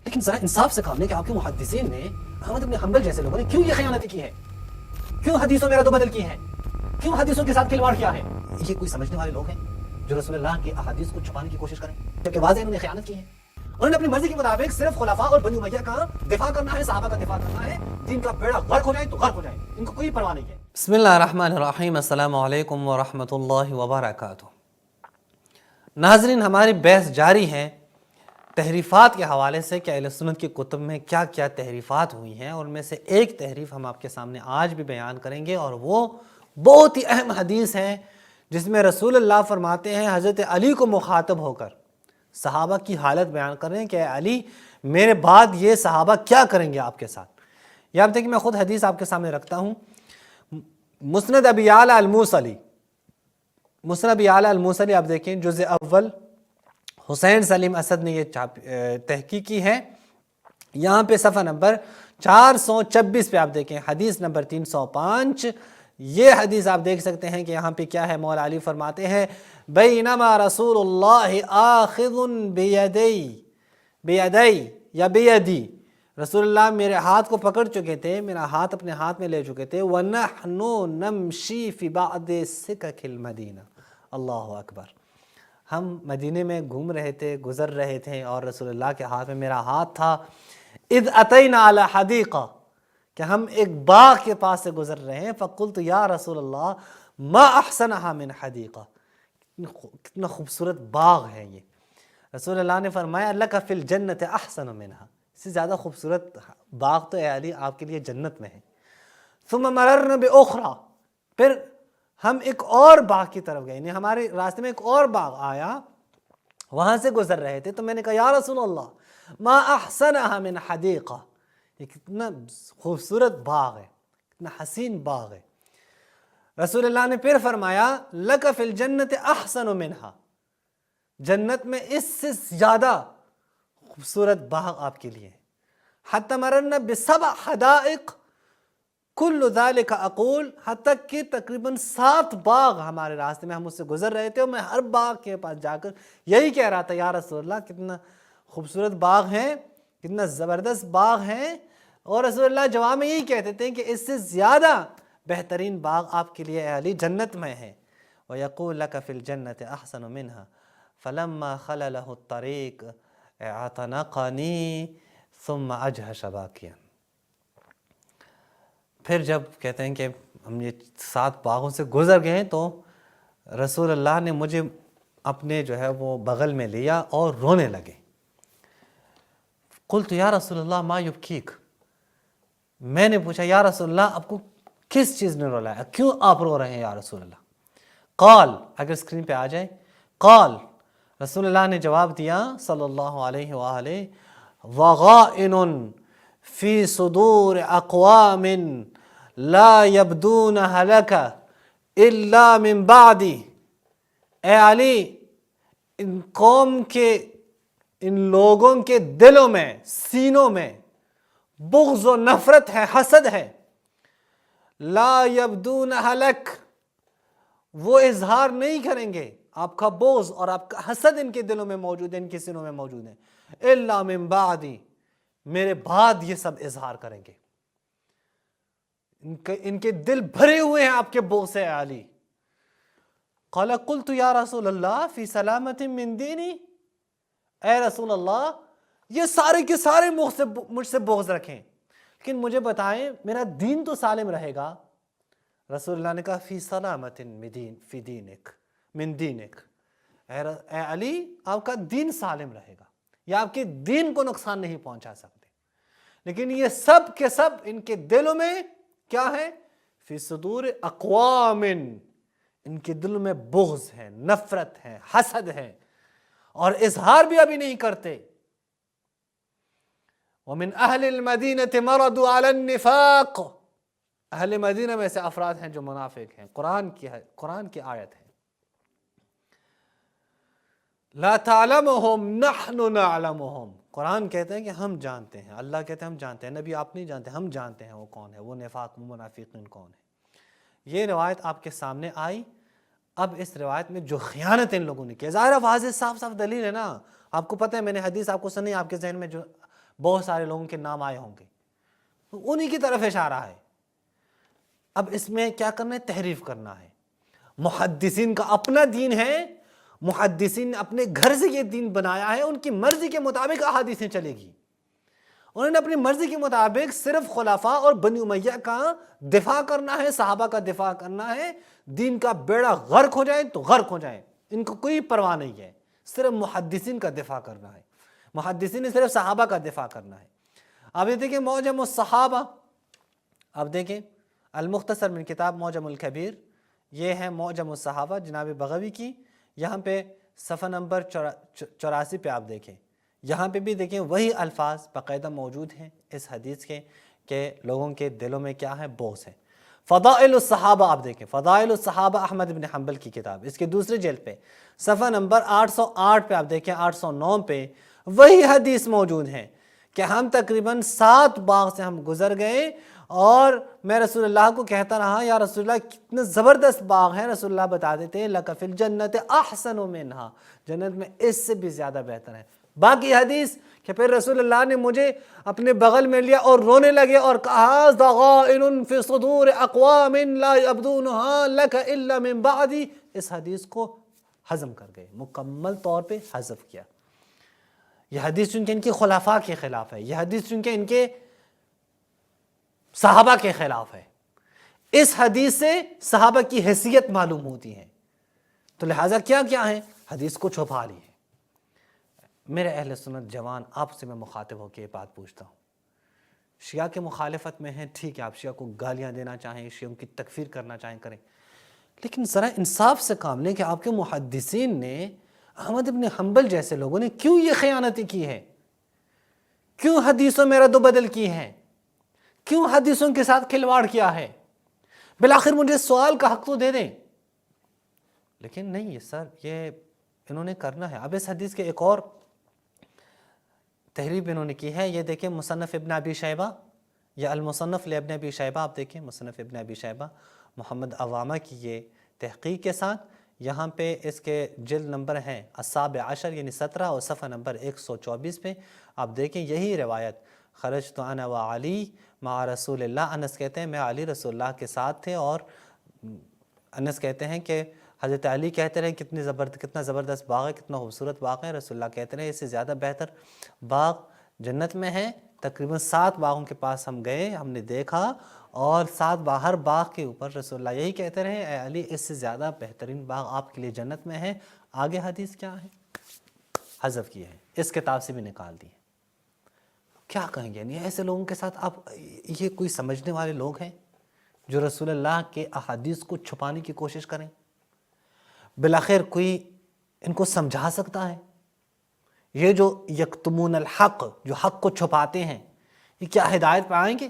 لیکن ذرا انصاف سے کام لیں کہ آپ کے محدثین نے احمد بن حنبل جیسے لوگوں نے کیوں یہ خیانتیں کی ہے، کیوں حدیثوں میں رد و بدل کی ہیں، کیوں حدیثوں کے ساتھ کھلواڑ کیا ہے؟ یہ کوئی سمجھنے والے لوگ ہیں جو رسول اللہ کی احادیث کو چھپانے کی کوشش کریں، جبکہ واضح انہوں نے خیانت کی ہے؟ انہوں نے اپنی مرضی کے مطابق صرف خلفاء اور بنی امیہ کا دفاع کرنا ہے، صحابہ کا دفاع کرنا ہے، دین کا بیڑا غرق ہو جائے تو غرق ہو جائے، ان کو کوئی پرواہ نہیں ہے۔ بسم اللہ الرحمن الرحیم، السلام علیکم ورحمۃ اللہ وبرکاتہ۔ ناظرین، ہماری بحث جاری ہے تحریفات کے حوالے سے کہ اہل سنت کی کتب میں کیا کیا تحریفات ہوئی ہیں، اور ان میں سے ایک تحریف ہم آپ کے سامنے آج بھی بیان کریں گے، اور وہ بہت ہی اہم حدیث ہے جس میں رسول اللہ فرماتے ہیں حضرت علی کو مخاطب ہو کر صحابہ کی حالت بیان کر رہے ہیں کہ اے علی، میرے بعد یہ صحابہ کیا کریں گے آپ کے ساتھ۔ یہ آپ دیکھیں، میں خود حدیث آپ کے سامنے رکھتا ہوں، مسند ابی اعلیٰ الموصلی، مسند ابی اعلیٰ الموصلی آپ دیکھیں جزء اول، حسین سلیم اسد نے یہ تحقیق کی ہے۔ یہاں پہ صفحہ نمبر 426 پہ آپ دیکھیں، حدیث نمبر 305، یہ حدیث آپ دیکھ سکتے ہیں کہ یہاں پہ کیا ہے، مولا علی فرماتے ہیں بینما رسول اللہ آخذ بیدی یا بیدی، رسول اللہ میرے ہاتھ کو پکڑ چکے تھے، میرا ہاتھ اپنے ہاتھ میں لے چکے تھے، وَنَحْنُ نَمْشِي فِي بَعْدِ سِكَكِ الْمَدِينَةِ، اللہ اکبر، ہم مدینے میں گھوم رہے تھے، گزر رہے تھے، اور رسول اللہ کے ہاتھ میں میرا ہاتھ تھا، اِذْ أَتَيْنَا عَلَى حَدِيقَةٍ، کہ ہم ایک باغ کے پاس سے گزر رہے ہیں، فَقُلْتُ يَا رسول اللہ مَا أَحْسَنَهَا مِنْ حَدِيقَةٍ، کتنا خوبصورت باغ ہے یہ۔ رسول اللہ نے فرمایا لَكَ فِي الْجَنَّةِ أَحْسَنُ مِنْهَا، اس سے زیادہ خوبصورت باغ تو اے علی آپ کے لیے جنت میں ہے۔ ثُمَّ مَرَرْنَا بِأُخْرَى، پھر ہم ایک اور باغ کی طرف گئے، یعنی ہمارے راستے میں ایک اور باغ آیا، وہاں سے گزر رہے تھے، تو میں نے کہا یا رسول اللہ ما احسنها من حدیقہ، یہ کتنا خوبصورت باغ ہے، کتنا حسین باغ ہے۔ رسول اللہ نے پھر فرمایا لَكَ فِي الْجَنَّةِ أَحْسَنُ مِنْهَا، جنت میں اس سے زیادہ خوبصورت باغ آپ کے لیے ہے۔ حتی مررنا بسبع حدائق کل ذالک اقول، حتیٰ کہ تقریباً 7 باغ ہمارے راستے میں، ہم اس سے گزر رہے تھے، اور میں ہر باغ کے پاس جا کر یہی کہہ رہا تھا یا رسول اللہ کتنا خوبصورت باغ ہیں، کتنا زبردست باغ ہیں، اور رسول اللہ جواب میں یہی کہتے تھے کہ اس سے زیادہ بہترین باغ آپ کے لیے اے علی جنت میں ہے۔ وَيَقُولُ لَكَ فِي الْجَنَّةِ أَحْسَنُ مِنْهَا فَلَمَّا خَلَ لَهُ الطَّرِيقُ اعْتَنَقَنِي ثُمَّ أَجْهَشَ بَاكِيًا، پھر جب کہتے ہیں کہ ہم یہ 7 باغوں سے گزر گئے تو رسول اللہ نے مجھے اپنے جو ہے وہ بغل میں لیا اور رونے لگے۔ قلت یا رسول اللہ ما یبکیک، میں نے پوچھا یا رسول اللہ آپ کو کس چیز نے رلایا، کیوں آپ رو رہے ہیں یا رسول اللہ؟ قال، اگر اسکرین پہ آ جائے، قال، رسول اللہ نے جواب دیا صلی اللہ علیہ وآلہ، وغائن فی صدور اقوام لا یبدونہ لک الا من بعدی، اے علی ان قوم کے، ان لوگوں کے دلوں میں، سینوں میں بغض و نفرت ہے، حسد ہے، لا یبدونہ لک، وہ اظہار نہیں کریں گے، آپ کا بغض اور آپ کا حسد ان کے دلوں میں موجود ہے، ان کے سینوں میں موجود ہے، الا من بعدی، میرے بعد یہ سب اظہار کریں گے، ان کے دل بھرے ہوئے ہیں آپ کے بغض سے اے علی۔ قال قلت یا رسول اللہ فی سلامت من دینی، اے رسول اللہ یہ سارے کے سارے مجھ سے بغض رکھیں، لیکن مجھے بتائیں میرا دین تو سالم رہے گا۔ رسول اللہ نے کہا فی سلامت فی دینک من دینک، اے علی آپ کا دین سالم رہے گا، یا آپ کے دین کو نقصان نہیں پہنچا سکتے، لیکن یہ سب کے سب ان کے دلوں میں کیا ہے، فی صدور اقوام، ان کے دلوں میں بغض ہے، نفرت ہے، حسد ہے، اور اظہار بھی ابھی نہیں کرتے۔ ومن اہل المدینہ مردوا علی النفاق، اہل مدینہ میں سے افراد ہیں جو منافق ہیں، قرآن کی آیت ہے، لا تعلمهم نحن نعلمهم، قرآن کہتے ہیں کہ ہم جانتے ہیں، اللہ کہتے ہیں ہم جانتے ہیں، نبی آپ نہیں جانتے، ہم جانتے ہیں وہ کون ہے، وہ نفاق، وہ منافقین کون ہے۔ یہ روایت آپ کے سامنے آئی۔ اب اس روایت میں جو خیانت ان لوگوں نے کی، ظاہر واضح صاف صاف دلیل ہے نا، آپ کو پتہ ہے، میں نے حدیث آپ کو سنی، آپ کے ذہن میں جو بہت سارے لوگوں کے نام آئے ہوں گے، انہی کی طرف اشارہ ہے۔ اب اس میں کیا کرنا ہے؟ تحریف کرنا ہے۔ محدثین کا اپنا دین ہے، محدثین نے اپنے گھر سے یہ دین بنایا ہے، ان کی مرضی کے مطابق احادیثیں چلے گی۔ انہوں نے اپنی مرضی کے مطابق صرف خلفاء اور بنی امیہ کا دفاع کرنا ہے، صحابہ کا دفاع کرنا ہے، دین کا بیڑا غرق ہو جائے تو غرق ہو جائے، ان کو کوئی پرواہ نہیں ہے، صرف محدثین کا دفاع کرنا ہے، محدثین نے صرف صحابہ کا دفاع کرنا ہے۔ اب یہ دیکھیں معجم الصحابہ، اب دیکھیں المختصر من کتاب معجم الکبیر، یہ ہے معجم الصحابہ جناب بغوی کی، یہاں پہ صفحہ نمبر 84 پہ آپ دیکھیں، یہاں پہ بھی دیکھیں وہی الفاظ باقاعدہ موجود ہیں اس حدیث کے کہ لوگوں کے دلوں میں کیا ہے؟ بغض ہے۔ فضائل الصحابہ آپ دیکھیں، فضائل الصحابہ احمد بن حنبل کی کتاب، اس کے دوسرے جلد پہ صفحہ نمبر 808 پہ آپ دیکھیں، 809 پہ وہی حدیث موجود ہے کہ ہم تقریباً 7 باغ سے ہم گزر گئے اور میں رسول اللہ کو کہتا رہا یا رسول اللہ کتنے زبردست باغ ہیں، رسول اللہ بتا دیتے ہیں لَكَ فِي الْجَنَّةِ أَحْسَنُ مِنْهَا، جنت میں اس سے بھی زیادہ بہتر ہے۔ باقی حدیث کہ پھر رسول اللہ نے مجھے اپنے بغل میں لیا اور رونے لگے اور کہا ضَغَائِنٌ فِي صُدُورِ أَقْوَامٍ لَا يَبْدُونُهَا لَكَ إِلَّا مِن بَعْدِ، اس حدیث کو ہضم کر گئے، مکمل طور پہ حذف کیا۔ یہ حدیث چونکہ ان کے خلفاء کے خلاف ہے، یہ حدیث چونکہ ان کے صحابہ کے خلاف ہے، اس حدیث سے صحابہ کی حیثیت معلوم ہوتی ہے، تو لہٰذا کیا ہے؟ حدیث کو چھپا لی ہے۔ میرے اہل سنت جوان، آپ سے میں مخاطب ہو کے یہ بات پوچھتا ہوں، شیعہ کے مخالفت میں ہیں، ٹھیک ہے، آپ شیعہ کو گالیاں دینا چاہیں، شیعوں کی تکفیر کرنا چاہیں کریں، لیکن ذرا انصاف سے کام لیں کہ آپ کے محدثین نے، احمد بن حنبل جیسے لوگوں نے کیوں یہ خیانتیں کی ہے؟ کیوں حدیثوں میں رد و بدل کی ہے؟ کیوں حدیثوں کے ساتھ کھلواڑ کیا ہے؟ بالآخر مجھے سوال کا حق تو دے دیں۔ لیکن نہیں، یہ سر یہ انہوں نے کرنا ہے۔ اب اس حدیث کے ایک اور تحریف انہوں نے کی ہے، یہ دیکھیں مصنف ابن ابی شیبہ یا المصنف لابن ابی شیبہ، آپ دیکھیں مصنف ابن ابی شیبہ محمد عوامہ کی یہ تحقیق کے ساتھ، یہاں پہ اس کے جلد نمبر ہیں 17 یعنی 17 اور صفحہ نمبر 124 پہ آپ دیکھیں یہی روایت، خرجت انا وعلی مع رسول اللہ، انس کہتے ہیں میں علی رسول اللہ کے ساتھ تھے، اور انس کہتے ہیں کہ حضرت علی کہتے رہے کتنا زبردست باغ ہے، کتنا خوبصورت باغ ہے، رسول اللہ کہتے رہے اس سے زیادہ بہتر باغ جنت میں ہے۔ تقریباً 7 باغوں کے پاس ہم گئے، ہم نے دیکھا، اور 7 ہر باغ کے اوپر رسول اللہ یہی کہتے رہے اے علی اس سے زیادہ بہترین باغ آپ کے لیے جنت میں ہے۔ آگے حدیث کیا ہے؟ حذف کی ہے، اس کتاب سے بھی نکال دی ہے۔ کیا کہیں گے؟ یعنی ایسے لوگوں کے ساتھ آپ، یہ کوئی سمجھنے والے لوگ ہیں جو رسول اللہ کے احادیث کو چھپانے کی کوشش کریں؟ بالآخر کوئی ان کو سمجھا سکتا ہے؟ یہ جو یکتمون الحق، جو حق کو چھپاتے ہیں، یہ کیا ہدایت پہ آئیں گے؟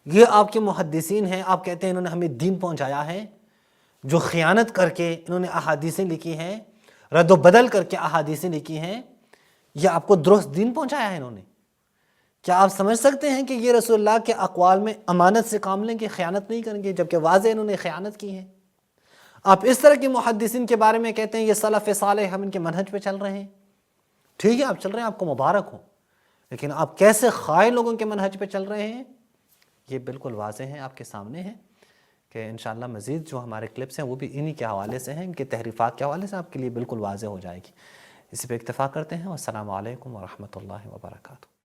یہ آپ کے محدثین ہیں، آپ کہتے ہیں انہوں نے ہمیں دین پہنچایا ہے، جو خیانت کر کے انہوں نے احادیثیں لکھی ہیں، رد و بدل کر کے احادیثیں لکھی ہیں، یہ آپ کو درست دین پہنچایا ہے انہوں نے؟ کیا آپ سمجھ سکتے ہیں کہ یہ رسول اللہ کے اقوال میں امانت سے کام لیں گے، خیانت نہیں کریں گے، جبکہ واضح انہوں نے خیانت کی ہے؟ آپ اس طرح کے محدثین کے بارے میں کہتے ہیں یہ سلف صالح، ہم ان کے منہج پہ چل رہے ہیں۔ ٹھیک ہے آپ چل رہے ہیں، آپ کو مبارک ہو، لیکن آپ کیسے خائن لوگوں کے منہج پہ چل رہے ہیں یہ بالکل واضح ہیں، آپ کے سامنے ہے کہ انشاءاللہ مزید جو ہمارے کلپس ہیں وہ بھی انہی کے حوالے سے ہیں، ان کے تحریفات کے حوالے سے آپ کے لیے بالکل واضح ہو جائے گی۔ اسی پہ اکتفا کرتے ہیں، والسلام علیکم ورحمۃ اللہ وبرکاتہ۔